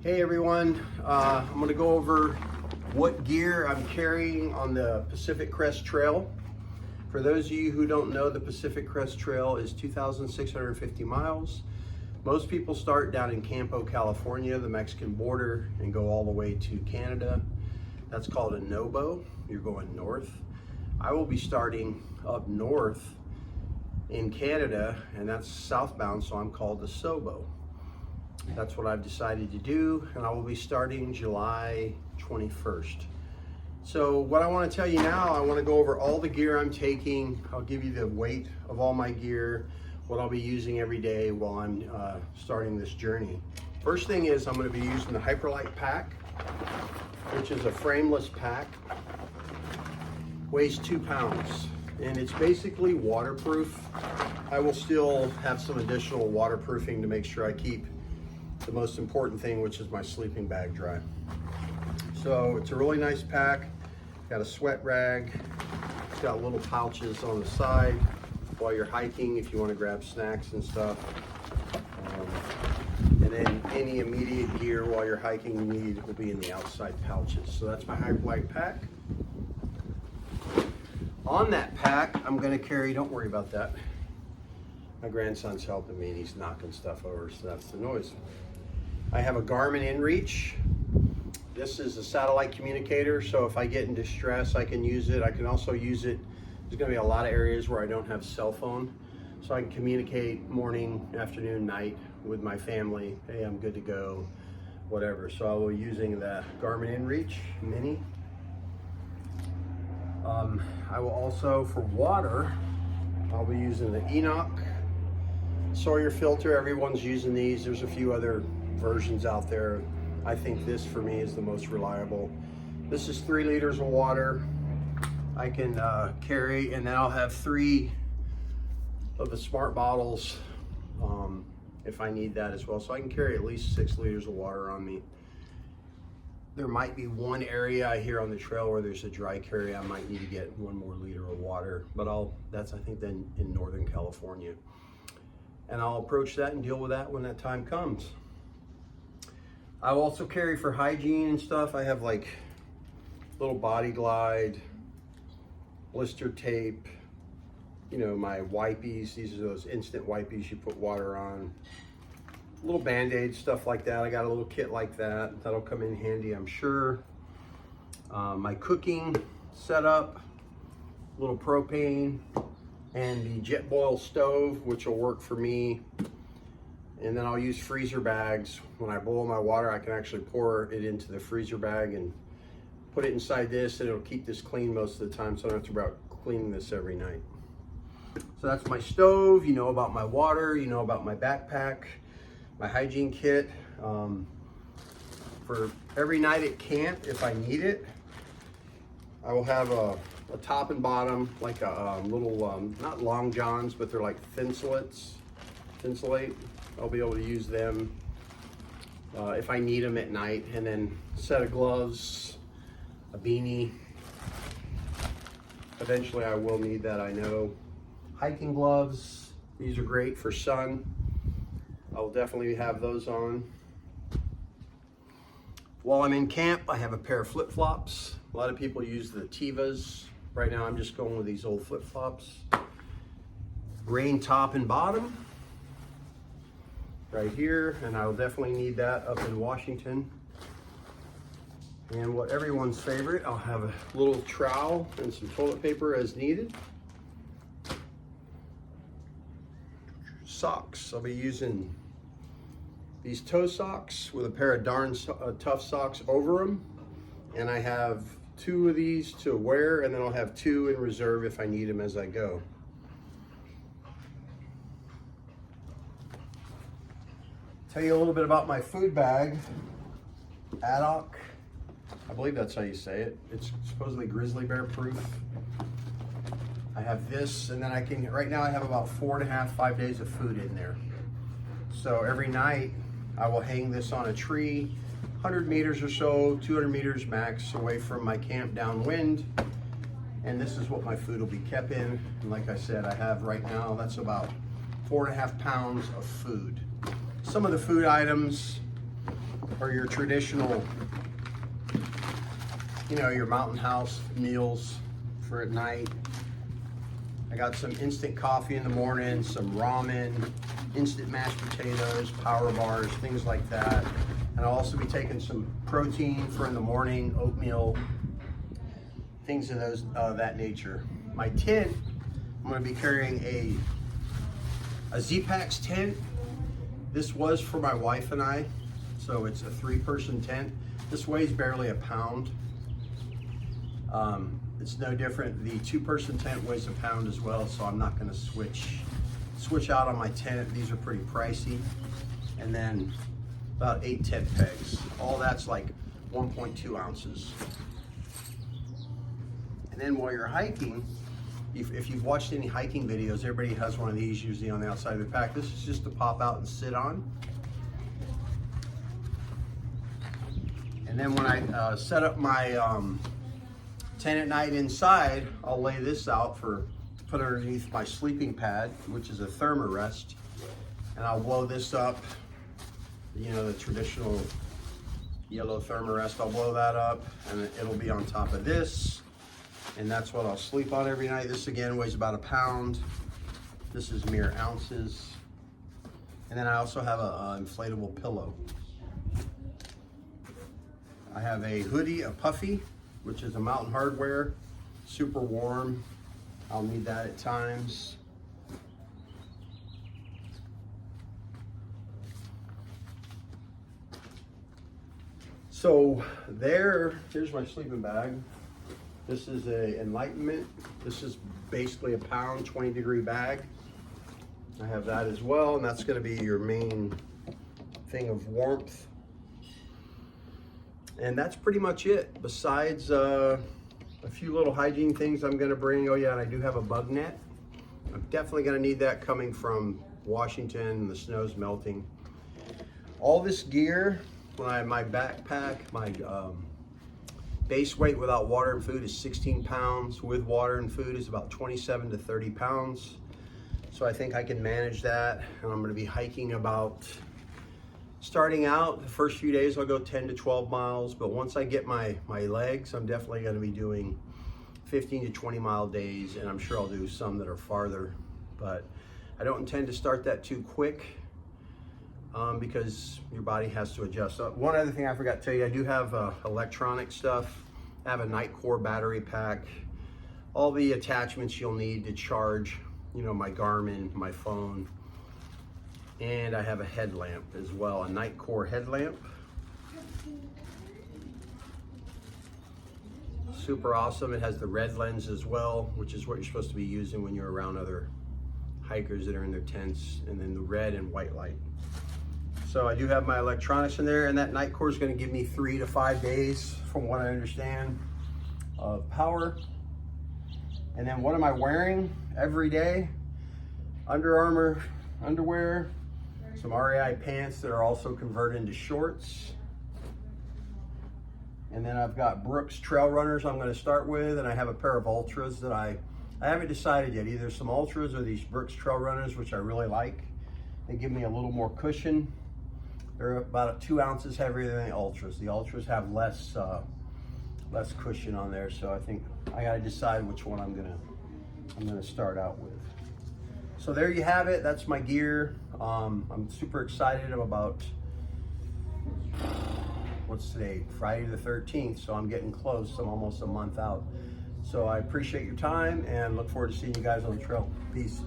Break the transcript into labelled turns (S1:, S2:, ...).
S1: Hey everyone, I'm going to go over what gear I'm carrying on the Pacific Crest Trail. For those of you who don't know, the Pacific Crest Trail is 2,650 miles. Most people start down in Campo, California, the Mexican border, and go all the way to Canada. That's called a NOBO. You're going north. I will be starting up north in Canada, and that's southbound, so I'm called the SOBO. That's what I've decided to do, and I will be starting July 21st. So what I want to tell you now, I want to go over all the gear I'm taking. I'll give you the weight of all my gear, what I'll be using every day while I'm starting this journey. First thing is I'm going to be using the Hyperlight pack, which is a frameless pack. Weighs 2 pounds, and it's basically waterproof. I will still have some additional waterproofing to make sure I keep the most important thing, which is my sleeping bag, dry. So it's a really nice pack. Got a sweat rag. It's got little pouches on the side while you're hiking if you want to grab snacks and stuff. And then any immediate gear while you're hiking you need will be in the outside pouches. So that's my Hyperlight pack. On that pack, I'm going to carry, don't worry about that. My grandson's helping me and he's knocking stuff over, so that's the noise. I have a Garmin inReach. This is a satellite communicator, so if I get in distress, I can use it. I can also use it. There's gonna be a lot of areas where I don't have cell phone, so I can communicate morning, afternoon, night with my family. Hey, I'm good to go, whatever. So I will be using the Garmin inReach Mini. I will also, for water, I'll be using the Enoch Sawyer filter. Everyone's using these. There's a few other versions out there. I think this for me is the most reliable. This is 3 liters of water I can carry, and then I'll have 3 of the smart bottles if I need that as well. So I can carry at least 6 liters of water on me. There might be one area here on the trail where there's a dry carry. I might need to get 1 more liter of water, but that's I think then in Northern California. And I'll approach that and deal with that when that time comes. I will also carry for hygiene and stuff. I have like little body glide, blister tape, you know, my wipies. These are those instant wipies you put water on. Little Band-Aid, stuff like that. I got a little kit like that. That'll come in handy, I'm sure. My cooking setup, little propane, and the jet boil stove, which will work for me. And then I'll use freezer bags. When I boil my water, I can actually pour it into the freezer bag and put it inside this, and it'll keep this clean most of the time, so I don't have to worry about cleaning this every night. So that's my stove. You know about my water, you know about my backpack, my hygiene kit. For every night at camp, if I need it, I will have a top and bottom, like a little, not long johns, but they're like Thinsulate. I'll be able to use them if I need them at night. And then a set of gloves, a beanie. Eventually I will need that, I know. Hiking gloves, these are great for sun. I'll definitely have those on. While I'm in camp, I have a pair of flip-flops. A lot of people use the Tevas. Right now I'm just going with these old flip-flops. Rain top and bottom right here, and I'll definitely need that up in Washington. And what everyone's favorite, I'll have a little trowel and some toilet paper as needed. Socks, I'll be using these toe socks with a pair of darn tough socks over them. And I have 2 of these to wear, and then I'll have 2 in reserve if I need them as I go. Tell you a little bit about my food bag. Haddock, I believe that's how you say it. It's supposedly grizzly bear proof. I have this, and then right now I have about 4.5, 5 days of food in there. So every night I will hang this on a tree, 100 meters or so, 200 meters max away from my camp downwind. And this is what my food will be kept in. And like I said, I have right now, that's about 4.5 pounds of food. Some of the food items or your traditional, you know, your mountain house meals for at night. I got some instant coffee in the morning, some ramen, instant mashed potatoes, power bars, things like that. And I'll also be taking some protein for in the morning, oatmeal, things of that nature. My tent, I'm going to be carrying a Z-Packs tent. This was for my wife and I, so it's a 3-person tent. This weighs barely a pound. It's no different. The 2-person tent weighs a pound as well, so I'm not going to switch out on my tent. These are pretty pricey. And then about 8 tent pegs. All that's like 1.2 ounces. And then while you're hiking, if you've watched any hiking videos, everybody has one of these usually on the outside of their pack. This is just to pop out and sit on. And then when I set up my tent at night inside, I'll lay this out to put underneath my sleeping pad, which is a thermarest. And I'll blow this up, you know, the traditional yellow thermarest. I'll blow that up and it'll be on top of this. And that's what I'll sleep on every night. This again weighs about a pound. This is mere ounces. And then I also have a inflatable pillow. I have a hoodie, a puffy, which is a Mountain Hardwear, super warm. I'll need that at times. So here's my sleeping bag. This is a Enlightenment. This is basically a pound, 20-degree bag. I have that as well, and that's gonna be your main thing of warmth. And that's pretty much it, besides a few little hygiene things I'm gonna bring. Oh yeah, and I do have a bug net. I'm definitely gonna need that coming from Washington, and the snow's melting. All this gear, my backpack, my base weight without water and food is 16 pounds. With water and food is about 27 to 30 pounds. So I think I can manage that. And I'm gonna be hiking starting out, the first few days I'll go 10 to 12 miles, but once I get my legs, I'm definitely gonna be doing 15 to 20 mile days, and I'm sure I'll do some that are farther, but I don't intend to start that too quick because your body has to adjust. One other thing I forgot to tell you, I do have electronic stuff. I have a Nightcore battery pack, all the attachments you'll need to charge, you know, my Garmin, my phone, and I have a headlamp as well, a Nightcore headlamp. Super awesome. It has the red lens as well, which is what you're supposed to be using when you're around other hikers that are in their tents, and then the red and white light. So I do have my electronics in there, and that Nightcore is going to give me 3 to 5 days, from what I understand, of power. And then what am I wearing every day? Under Armour underwear, some REI pants that are also converted into shorts. And then I've got Brooks Trail Runners I'm going to start with, and I have a pair of Ultras that I haven't decided yet. Either some Ultras or these Brooks Trail Runners, which I really like. They give me a little more cushion. They're about 2 ounces heavier than the Ultras. The Ultras have less cushion on there, so I think I got to decide which one I'm gonna start out with. So there you have it. That's my gear. I'm super excited about, what's today? Friday the 13th, so I'm getting close. I'm almost a month out. So I appreciate your time and look forward to seeing you guys on the trail. Peace.